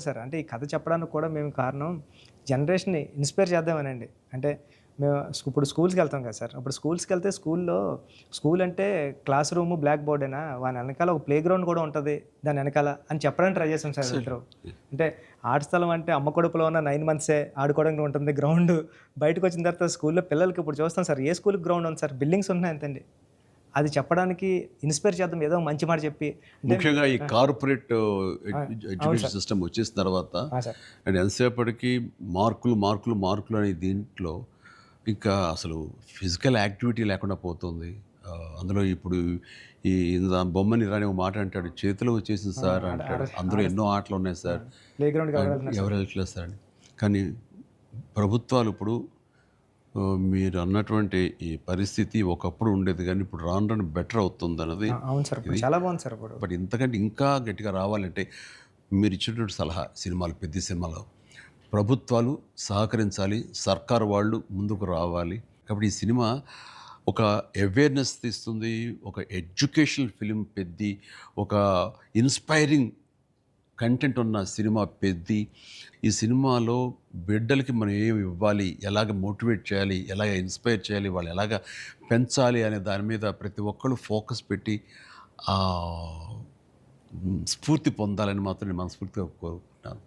Sir. అంటే ఈ కథ చెప్పడానికి కూడా మేము కారణం జనరేషన్‌ని ఇన్‌స్పైర్ చేద్దామనండి. అంటే మేము ఇప్పుడు స్కూల్స్‌కెళ్తాం కదా సార్. అప్పుడు స్కూల్స్‌కెళ్తే స్కూల్ అంటే క్లాస్ రూము, బ్లాక్ బోర్డేనా వాని ఎనకాల ఒక ప్లే గ్రౌండ్ కూడా ఉంటది. దాని ఎనకాల అని చెప్పడానికి ట్రై చేసాం సార్ ఇద్దరం. అంటే ఆట స్థలం అంటే అమ్మ కడుపులో ఉన్న 9 మంత్సే ఆడుకోవడానికి ఉంటుంది గ్రౌండు. బయటకొచ్చిన తర్వాత స్కూల్‌లో పిల్లలకి ఇప్పుడు చూస్తాం సార్. ఏ స్కూల్‌కి గ్రౌండ్ ఉంది సార్? బిల్డింగ్స్ ఉంటున్నాయి అంతండి. అది చెప్పడానికి ఇన్‌స్పైర్ చేద్దాం ఏదో మంచి మాట చెప్పి అంటే ముఖ్యంగా ఈ కార్పొరేట్ ఆ! అవును ఎడ్యుకేషన్ సార్. సిస్టమ్ వచ్చేసిన తర్వాత ఆ! సార్. అండ్ ఎంతసేపటికి మార్కులు మార్కులు మార్కులు అనే దీంట్లో ఇంకా అసలు ఫిజికల్ యాక్టివిటీ లేకుండా పోతుంది. అందులో ఇప్పుడు ఈ బొమ్మని రాని ఒక మాట అంటాడు, చేతిలో వచ్చేసింది ఆ! సార్ ఆడ ఆడ అంటాడు, అందులో ఆడ ఎన్నో ఆటలు ఉన్నాయి ఆ! సార్, ప్లే గ్రౌండ్‌కి ఎవరు వెళ్తున్నారు ఎవరు సార్? వెళ్ళట్లేదు సార్ అని. కానీ ప్రభుత్వాలు ఇప్పుడు మీరు అన్నటువంటి ఈ పరిస్థితి ఒకప్పుడు ఉండేది కానీ ఇప్పుడు రాను రాను బెటర్ అవుతుంది అన్నది ఆ! అవును సార్. ఇప్పుడు ఇది. చాలా బాగుంది సార్ ఇప్పుడు. బట్ ఇంతకంటే ఇంకా గట్టిగా రావాలంటే మీరు ఇచ్చినటువంటి సలహా సినిమాలు, పెద్ద సినిమాలు ప్రభుత్వాలు సహకరించాలి, సర్కారు వాళ్ళు ముందుకు రావాలి. కాబట్టి ఈ సినిమా ఒక అవేర్నెస్ ఇస్తుంది, ఒక ఎడ్యుకేషనల్ ఫిలిం పెద్ది, ఒక ఇన్స్పైరింగ్ కంటెంట్ ఉన్న సినిమా పెద్ది. ఈ సినిమాలో బిడ్డలకి మనం ఏమి ఇవ్వాలి, ఎలాగ మోటివేట్ చేయాలి, ఎలాగ ఇన్స్పైర్ చేయాలి, వాళ్ళు ఎలాగ పెంచాలి అనే దాని మీద ప్రతి ఒక్కళ్ళు ఫోకస్ పెట్టి స్ఫూర్తి పొందాలని మాత్రం నేను మనస్ఫూర్తిగా కోరు